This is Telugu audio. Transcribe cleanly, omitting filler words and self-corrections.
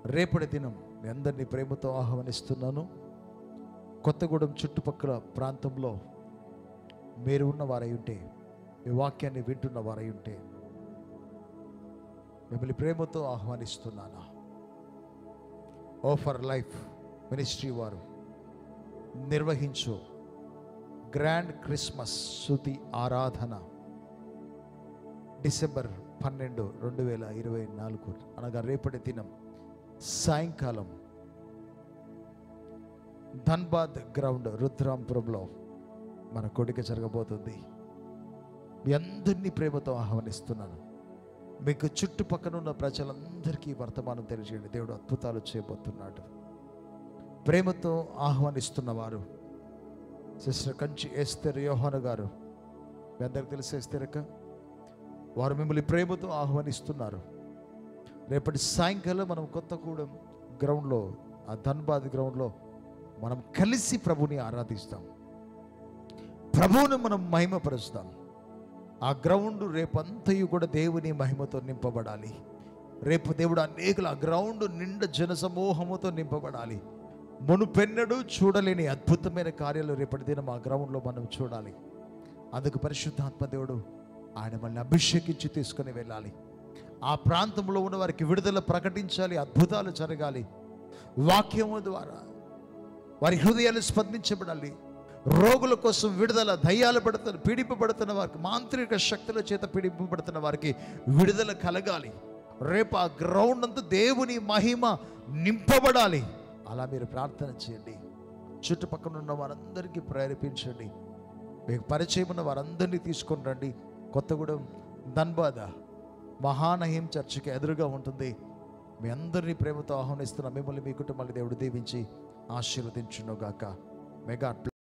రేపటి దినం మీ అందరినీ ప్రేమతో ఆహ్వానిస్తున్నాను. కొత్తగూడెం చుట్టుపక్కల ప్రాంతంలో మీరు ఉన్నవారై ఉంటే, ఈ వాక్యాన్ని వింటున్న వారై ఉంటే మిమ్మల్ని ప్రేమతో ఆహ్వానిస్తున్నాను. ఓ ఫర్ లైఫ్ మినిస్ట్రీ వారు నిర్వహించు గ్రాండ్ క్రిస్మస్ స్తుతి ఆరాధన డిసెంబర్ 12, 2024 అనగా రేపటి దినం సాయంకాలం ధన్బాద్ గ్రౌండ్ రుద్రాంపురంలో మన కొడుక జరగబోతుంది. మీ అందరినీ ప్రేమతో ఆహ్వానిస్తున్నాను. మీకు చుట్టుపక్కల ఉన్న ప్రజలందరికీ వర్తమానం తెలియజేయండి. దేవుడు అద్భుతాలు చేయబోతున్నాడు. ప్రేమతో ఆహ్వానిస్తున్నవారు సిస్టర్ కంచి ఎస్తర్ యోహాను గారు. మీ అందరికి తెలిసి ఎస్తర్ అక్క, వారు మిమ్మల్ని ప్రేమతో ఆహ్వానిస్తున్నారు. రేపటి సాయంకాలం మనం కొత్తగూడెం గ్రౌండ్లో, ఆ ధన్బాద్ గ్రౌండ్లో మనం కలిసి ప్రభుని ఆరాధిస్తాం, ప్రభువును మనం మహిమపరుస్తాం. ఆ గ్రౌండ్ రేపంతయు కూడా దేవుని మహిమతో నింపబడాలి. రేపు దేవుడు అనేకులు ఆ గ్రౌండ్ నిండా జన సమూహముతో నింపబడాలి. మునుపెన్నడూ చూడలేని అద్భుతమైన కార్యాలు రేపటి దినం ఆ గ్రౌండ్లో మనం చూడాలి. అందుకు పరిశుద్ధాత్మ దేవుడు ఆయన మనల్ని అభిషేకించి తీసుకుని వెళ్ళాలి. ఆ ప్రాంతంలో ఉన్న వారికి విడుదల ప్రకటించాలి, అద్భుతాలు జరగాలి. వాక్యము ద్వారా వారి హృదయాలు స్పందించబడాలి. రోగుల కోసం విడుదల, దయ్యాలు పీడింపబడుతున్న వారికి, మాంత్రిక శక్తుల చేత పీడింపబడుతున్న వారికి విడుదల కలగాలి. రేపు ఆ గ్రౌండ్ అంతా దేవుని మహిమ నింపబడాలి. అలా మీరు ప్రార్థన చేయండి. చుట్టుపక్కల ఉన్న వారందరికీ ప్రేరేపించండి. మీకు పరిచయం ఉన్న వారందరినీ తీసుకొని రండి. కొత్తగూడెం ధన్బాద్ మహానహిం చర్చికి ఎదురుగా ఉంటుంది. మీ అందరినీ ప్రేమతో ఆహ్వానిస్తున్న మిమ్మల్ని, మీ కుటుంబాన్ని దేవుడు దీవించి ఆశీర్వదించును గాక. మెగా